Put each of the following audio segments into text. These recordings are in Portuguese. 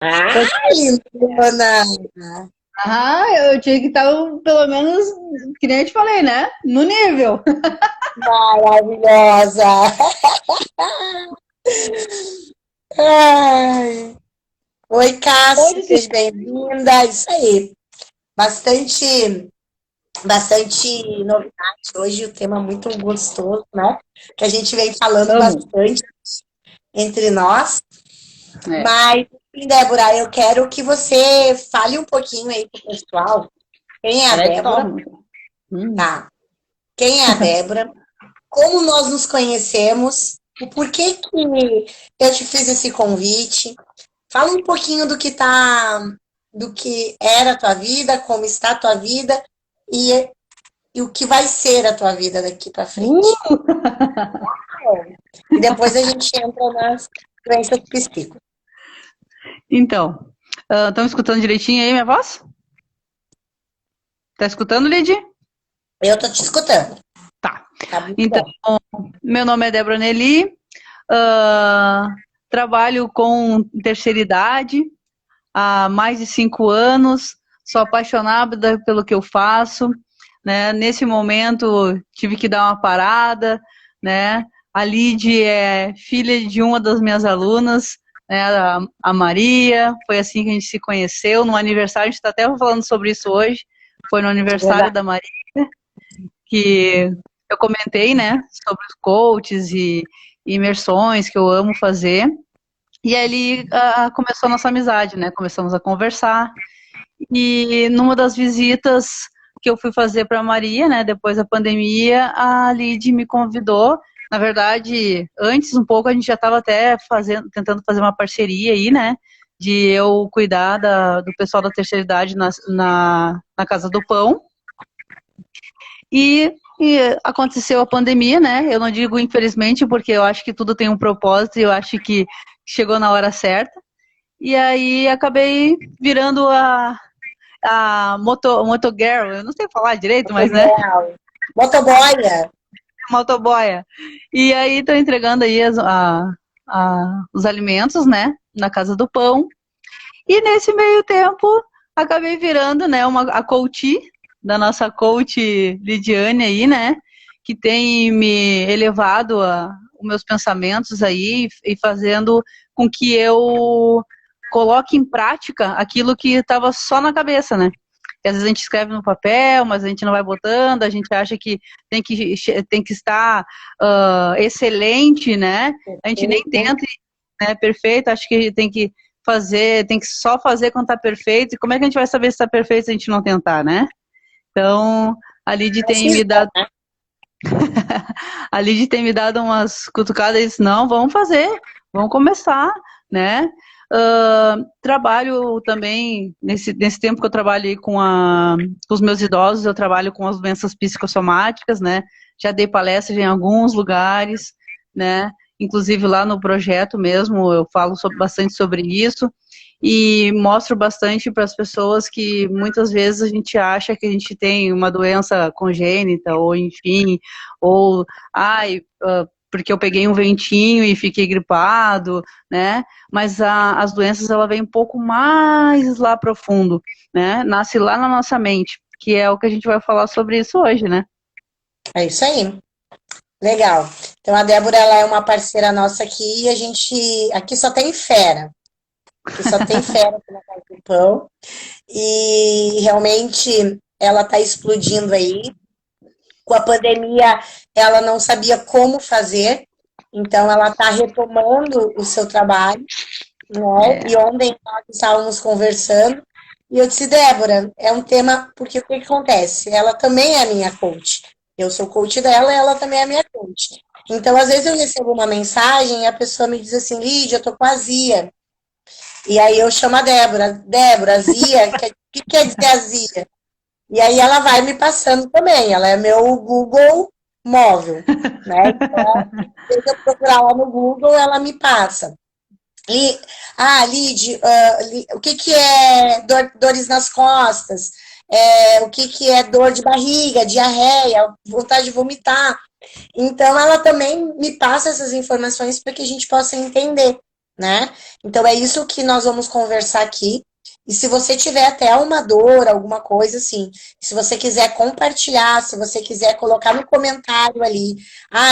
Eu, Ah, lindona! eu tinha que estar, pelo menos, que nem eu te falei, né? No nível. Maravilhosa! Ai. Oi, Cássia, Hoje, sim. seja bem-vinda. Isso aí. Bastante, bastante novidade. Hoje o tema é muito gostoso, né? Que a gente vem falando Amo. bastante entre nós. É. Mas, enfim, Débora, eu quero que você fale um pouquinho aí pro pessoal. Quem é a Peraí que eu tava Débora? muito. Hum. Tá. Quem é a Débora? Como nós nos conhecemos? O porquê que eu te fiz esse convite? Fala um pouquinho do que era a tua vida, como está a tua vida e, e o que vai ser a tua vida daqui para frente. Uh! E depois a gente entra nas doenças psíquicas. Então, estão escutando direitinho aí minha voz? Tá escutando, Lid? Eu tô te escutando. Tá. Tá muito Então, bom. meu nome é Débora Nelly, ah, trabalho com terceira idade há mais de 5 anos, sou apaixonada pelo que eu faço, né? Nesse momento tive que dar uma parada, né? A Lid é filha de uma das minhas alunas, né? A Maria, foi assim que a gente se conheceu no aniversário, a gente está até falando sobre isso hoje, foi no aniversário Verdade. da Maria, que eu comentei, né, sobre os coaches e imersões que eu amo fazer. E aí ele começou a nossa amizade, né? Começamos a conversar. E numa das visitas que eu fui fazer para Maria, né, depois da pandemia, a Lid me convidou. Na verdade, antes um pouco a gente já estava até tentando fazer uma parceria aí, né, de eu cuidar do pessoal da terceira idade na Casa do Pão. E aconteceu a pandemia, né? Eu não digo infelizmente, porque eu acho que tudo tem um propósito e eu acho que chegou na hora certa. E aí acabei virando a Motogirl, eu não sei falar direito, mas né? Motoboy. Motoboia. Motoboia. E aí tô entregando aí os alimentos, né? Na Casa do Pão. E nesse meio tempo, acabei virando, né, a coach da nossa coach Lidiane aí, né, que tem me elevado os meus pensamentos aí e fazendo com que eu coloque em prática aquilo que estava só na cabeça, né? Que às vezes a gente escreve no papel, mas a gente não vai botando, a gente acha que tem que estar excelente, né? A gente nem tenta, né, perfeito, acho que tem que fazer, tem que só fazer quando tá perfeito. E como é que a gente vai saber se tá perfeito se a gente não tentar, né? Então, a Lid tem me dado, a Lid tem me dado umas cutucadas e disse, não, vamos fazer, vamos começar, né? Trabalho também, nesse tempo que eu trabalhei com os meus idosos, eu trabalho com as doenças psicossomáticas, né? Já dei palestras em alguns lugares, né? Inclusive lá no projeto mesmo, eu falo bastante sobre isso e mostro bastante para as pessoas que muitas vezes a gente acha que a gente tem uma doença congênita, ou enfim, ou ai, porque eu peguei um ventinho e fiquei gripado, né? Mas as doenças ela vem um pouco mais lá profundo, né? Nasce lá na nossa mente, que é o que a gente vai falar sobre isso hoje, né? É isso aí. Legal. Então a Débora ela é uma parceira nossa aqui e a gente aqui só tem fera. Aqui só tem fera aqui na Casa do Pão. E realmente ela está explodindo aí. Com a pandemia, ela não sabia como fazer, então ela está retomando o seu trabalho, né? É, E ontem nós estávamos conversando e eu disse, Débora, é um tema, porque o que acontece? Ela também é a minha coach. Eu sou coach dela e ela também é a minha coach. Então, às vezes eu recebo uma mensagem e a pessoa me diz assim, Lídia, eu tô com azia. E aí eu chamo a Débora, Débora, azia, o que quer dizer azia? E aí ela vai me passando também, ela é meu Google móvel, né? Então, se eu procurar lá no Google, ela me passa. Lid, o que que é dores nas costas? O que que é dor de barriga, diarreia, vontade de vomitar? Então, ela também me passa essas informações para que a gente possa entender, né? Então é isso que nós vamos conversar aqui. E se você tiver até uma dor, alguma coisa assim, se você quiser compartilhar, se você quiser colocar no comentário ali,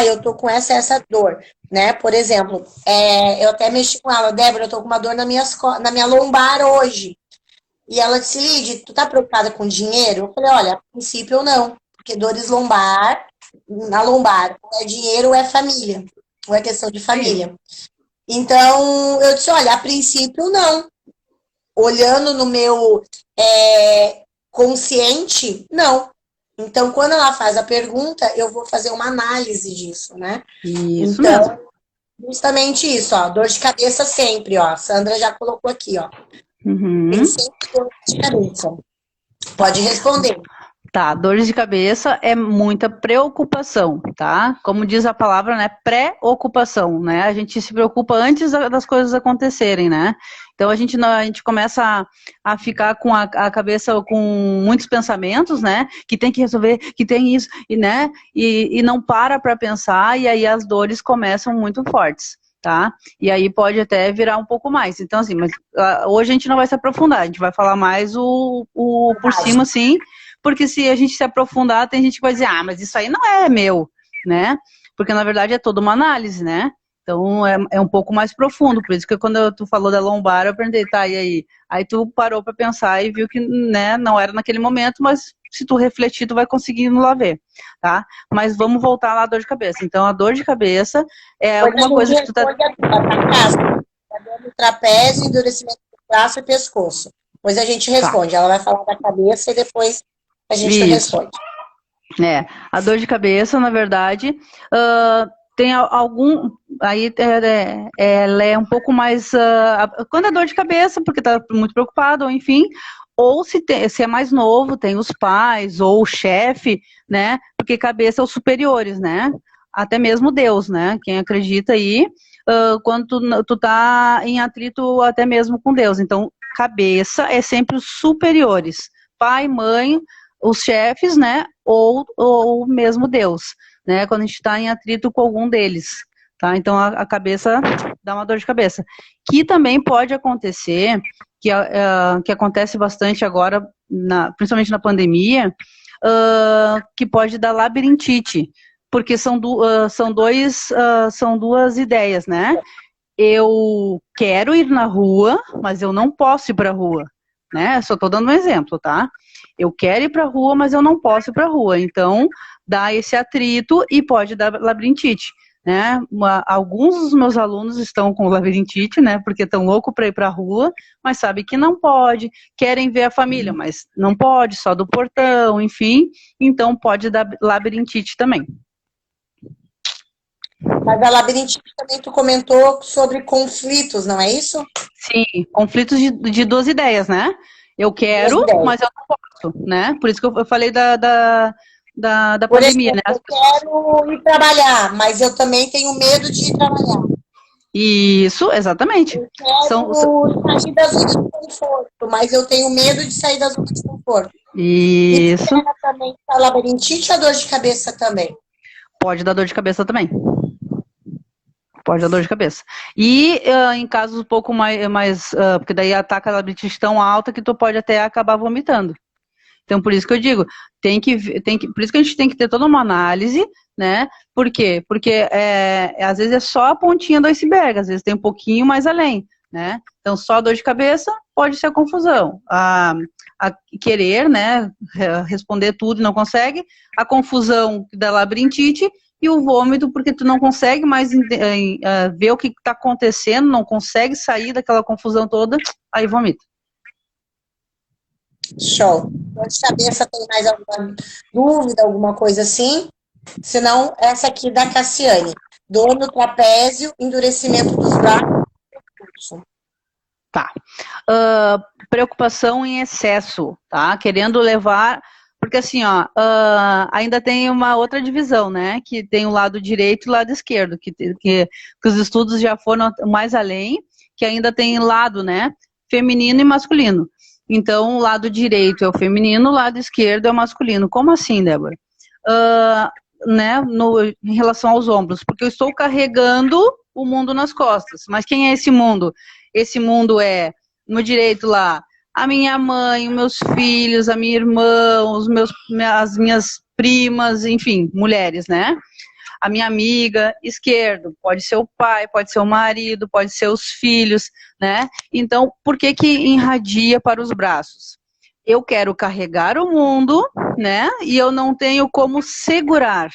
eu tô com essa dor, né? Por exemplo, eu até mexi com ela, Débora, eu tô com uma dor na minha lombar hoje. E ela disse, Lid, tu tá preocupada com dinheiro? Eu falei, olha, a princípio eu não, porque dores lombar, na lombar, ou é dinheiro ou é família, ou é questão de Sim. família. Então, eu disse, olha, a princípio não. Olhando no meu consciente, não. Então, quando ela faz a pergunta, eu vou fazer uma análise disso, né? Isso mesmo. Então, justamente isso, ó, dor de cabeça sempre, ó. A Sandra já colocou aqui, ó. Tem Uhum. sempre dor de cabeça. Tá. Pode responder. Tá, dores de cabeça é muita preocupação, tá? Como diz a palavra, né? Pré-ocupação, né? A gente se preocupa antes das coisas acontecerem, né? Então a gente começa a ficar com a cabeça com muitos pensamentos, né? Que tem que resolver, que tem isso, e né? E não para pensar, e aí as dores começam muito fortes. Tá? E aí pode até virar um pouco mais. Então, assim, mas hoje a gente não vai se aprofundar, a gente vai falar mais o por cima, assim, porque se a gente se aprofundar, tem gente que vai dizer, mas isso aí não é meu, né? Porque na verdade é toda uma análise, né? Então é um pouco mais profundo, por isso que quando tu falou da lombar, eu perguntei, tá, e aí? Aí tu parou para pensar e viu que, né, não era naquele momento, mas se tu refletir, tu vai conseguir ir lá ver, tá? Mas vamos voltar lá à dor de cabeça. Então a dor de cabeça é Depois a alguma gente coisa que tu tá... responde a tua, tá, Cássia? Tá dando trapézio, endurecimento do braço e pescoço. Depois a gente Tá, responde. Ela vai falar da cabeça e depois a gente isso. responde. A dor de cabeça, na verdade, tem algum. Aí ela é um pouco mais. Quando é dor de cabeça, porque está muito preocupado, ou enfim, ou se é mais novo, tem os pais, ou o chefe, né? Porque cabeça é os superiores, né? Até mesmo Deus, né? Quem acredita aí, quando tu tá em atrito até mesmo com Deus. Então, cabeça é sempre os superiores. Pai, mãe, os chefes, né? Ou mesmo Deus, né? Quando a gente está em atrito com algum deles, tá? Então a cabeça dá uma dor de cabeça. Que também pode acontecer, que acontece bastante agora, principalmente na pandemia, que pode dar labirintite, porque são duas ideias, né? Eu quero ir na rua, mas eu não posso ir para a rua, né? Só estou dando um exemplo, tá? Eu quero ir para a rua, mas eu não posso ir para a rua. Então, dá esse atrito e pode dar labirintite, né? Alguns dos meus alunos estão com labirintite, né? Porque estão loucos para ir para a rua, mas sabe que não pode, querem ver a família, mas não pode, só do portão, enfim. Então, pode dar labirintite também. Mas a labirintite também tu comentou sobre conflitos, não é isso? Sim, conflitos de duas ideias, né? Eu Duas quero, ideias. mas eu não posso, né? Por isso que eu falei da Por pandemia, exemplo, né? As eu pessoas. quero ir trabalhar, mas eu também tenho medo de ir trabalhar. Isso, exatamente. Eu São, quero sair da zona de conforto, mas eu tenho medo de sair da zona de conforto. Isso isso gera também a labirintite e a dor de cabeça também. pode dar dor de cabeça também. Pode dar dor de cabeça. E em casos um pouco mais porque daí ataca a labirintite tão alta que tu pode até acabar vomitando. Então, por isso que eu digo, por isso que a gente tem que ter toda uma análise, né? Por quê? Porque às vezes é só a pontinha do iceberg, às vezes tem um pouquinho mais além, né? Então, só a dor de cabeça pode ser a confusão. A querer, né, responder tudo e não consegue, a confusão da labirintite e o vômito, porque tu não consegue mais ver o que está acontecendo, não consegue sair daquela confusão toda, aí vomita. Show. Dor de cabeça tem mais alguma dúvida, alguma coisa assim? Senão, essa aqui da Cassiane. Dor no trapézio, endurecimento dos braços. Tá. Preocupação em excesso, tá? Querendo levar. Porque assim, ó, ainda tem uma outra divisão, né? Que tem o lado direito e o lado esquerdo, que os estudos já foram mais além, que ainda tem lado, né? Feminino e masculino. Então, o lado direito é o feminino, o lado esquerdo é o masculino. Como assim, Débora? Né, em relação aos ombros, porque eu estou carregando o mundo nas costas. Mas quem é esse mundo? Esse mundo é, no direito lá, a minha mãe, os meus filhos, a minha irmã, as minhas primas, enfim, mulheres, né? A minha amiga, esquerdo, pode ser o pai, pode ser o marido, pode ser os filhos, né? Então, por que que irradia para os braços? Eu quero carregar o mundo, né? E eu não tenho como segurar,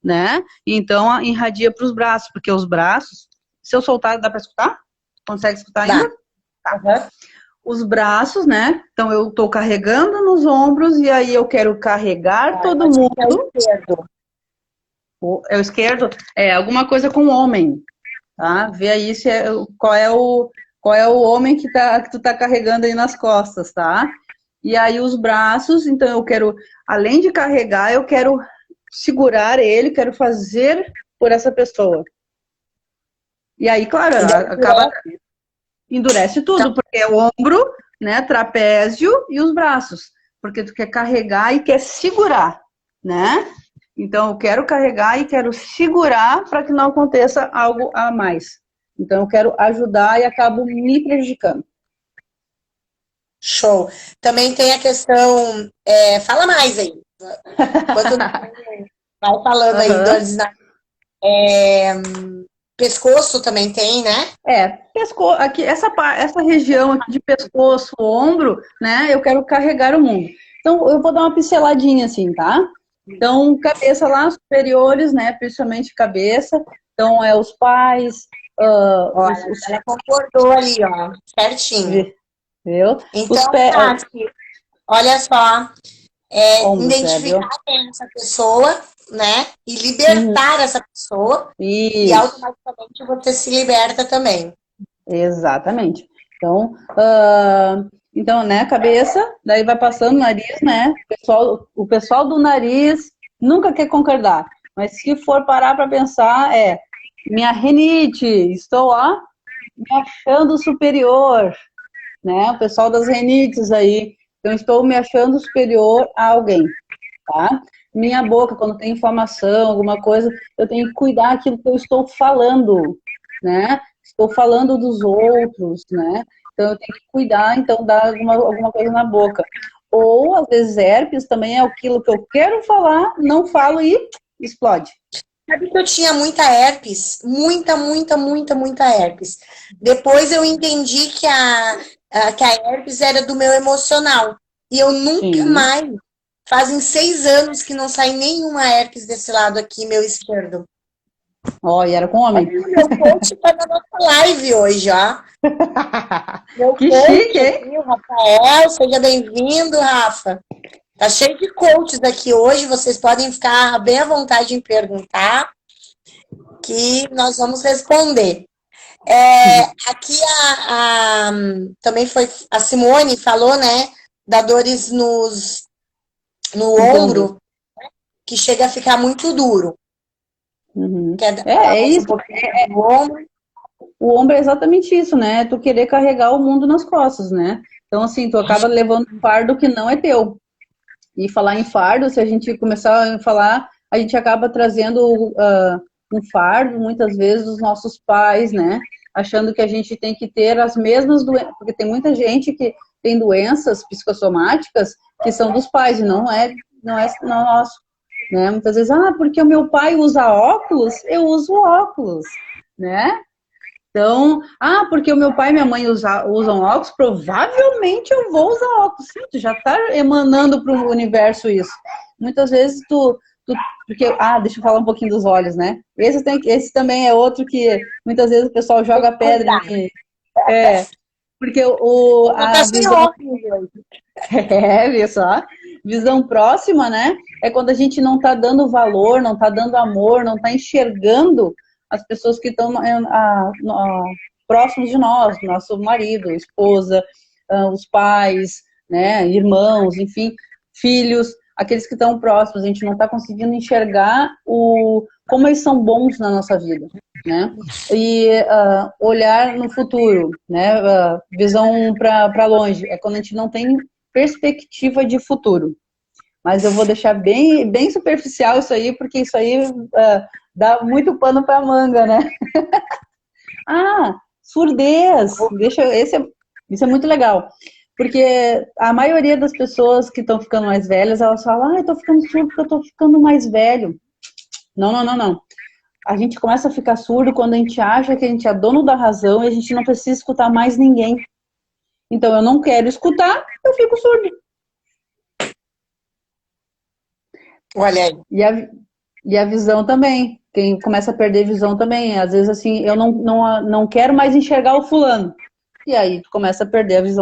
né? Então, irradia para os braços, porque os braços, se eu soltar, dá para escutar? Consegue escutar ainda? Dá. Uhum. Os braços, né? Então, eu estou carregando nos ombros e aí eu quero carregar todo mundo. É o esquerdo. É o esquerdo? É, alguma coisa com homem, tá? Vê aí qual é o homem que tu tá carregando aí nas costas, tá? E aí os braços, então eu quero, além de carregar, eu quero segurar ele, quero fazer por essa pessoa. E aí, claro, acaba endurece tudo, porque é o ombro, né, trapézio e os braços, porque tu quer carregar e quer segurar, né? Então eu quero carregar e quero segurar para que não aconteça algo a mais. Então eu quero ajudar e acabo me prejudicando. Show. Também tem a questão, fala mais aí. Enquanto vai falando aí, dores na pescoço também tem, né? Pescoço, aqui, essa região aqui de pescoço, ombro, né? Eu quero carregar o mundo. Então eu vou dar uma pinceladinha assim, tá? Então, cabeça lá, superiores, né? Principalmente cabeça. Então, é os pais. Ela concordou ali, ó, certinho. Viu? Então, Tati, olha só, identificar bem essa pessoa, né? E libertar essa pessoa. Isso. E automaticamente você se liberta também. Exatamente. Então, né, cabeça, daí vai passando o nariz, né? O pessoal do nariz nunca quer concordar. Mas se for parar para pensar, minha renite, estou lá me achando superior, né? O pessoal das renites aí. Então, estou me achando superior a alguém, tá? Minha boca, quando tem inflamação, alguma coisa, eu tenho que cuidar daquilo que eu estou falando, né? Estou falando dos outros, né? Então, eu tenho que cuidar, então, dar alguma coisa na boca. Ou, às vezes, herpes também é aquilo que eu quero falar, não falo e explode. Sabe que eu tinha muita herpes? Muita herpes. Depois eu entendi que a herpes era do meu emocional. E eu nunca mais, fazem 6 anos que não sai nenhuma herpes desse lado aqui, meu esquerdo. Ó, e era com homem. Meu coach tá na nossa live hoje, ó. Meu que coach, chique, hein? O Rafael, seja bem-vindo, Rafa. Tá cheio de coaches aqui hoje, vocês podem ficar bem à vontade em perguntar, que nós vamos responder. Aqui também foi a Simone falou, né, da dores no ombro, que chega a ficar muito duro. Uhum. Quer falar mais isso. Um pouquinho do ombro? O ombro é exatamente isso, né? Tu querer carregar o mundo nas costas, né? Então, assim, tu acaba levando um fardo que não é teu. E falar em fardo, se a gente começar a falar, a gente acaba trazendo um fardo, muitas vezes, dos nossos pais, né? Achando que a gente tem que ter as mesmas doenças, porque tem muita gente que tem doenças psicossomáticas que são dos pais, e não é nosso. Né? Muitas vezes, porque o meu pai usa óculos, eu uso óculos, né? Então, porque o meu pai e minha mãe usam óculos, provavelmente eu vou usar óculos. Sim, tu já tá emanando para o universo isso. Muitas vezes porque, deixa eu falar um pouquinho dos olhos, né? Esse também é outro que muitas vezes o pessoal joga pedra em mim. Porque a visão... viu só? Visão próxima, né? É quando a gente não tá dando valor, não tá dando amor, não tá enxergando as pessoas que estão próximos de nós, nosso marido, esposa, os pais, né, irmãos, enfim, filhos, aqueles que estão próximos. A gente não está conseguindo enxergar como eles são bons na nossa vida, né? E olhar no futuro, né? Visão para longe, é quando a gente não tem perspectiva de futuro. Mas eu vou deixar bem, bem superficial isso aí, porque isso aí dá muito pano para manga, né? Ah, surdez. Isso é muito legal. Porque a maioria das pessoas que estão ficando mais velhas, elas falam, eu tô ficando surdo porque eu tô ficando mais velho. Não, não, não, não. A gente começa a ficar surdo quando a gente acha que a gente é dono da razão e a gente não precisa escutar mais ninguém. Então, eu não quero escutar, eu fico surdo. Olha aí. E a visão também. Quem começa a perder visão também. Às vezes, assim, eu não quero mais enxergar o fulano. E aí, tu começa a perder a visão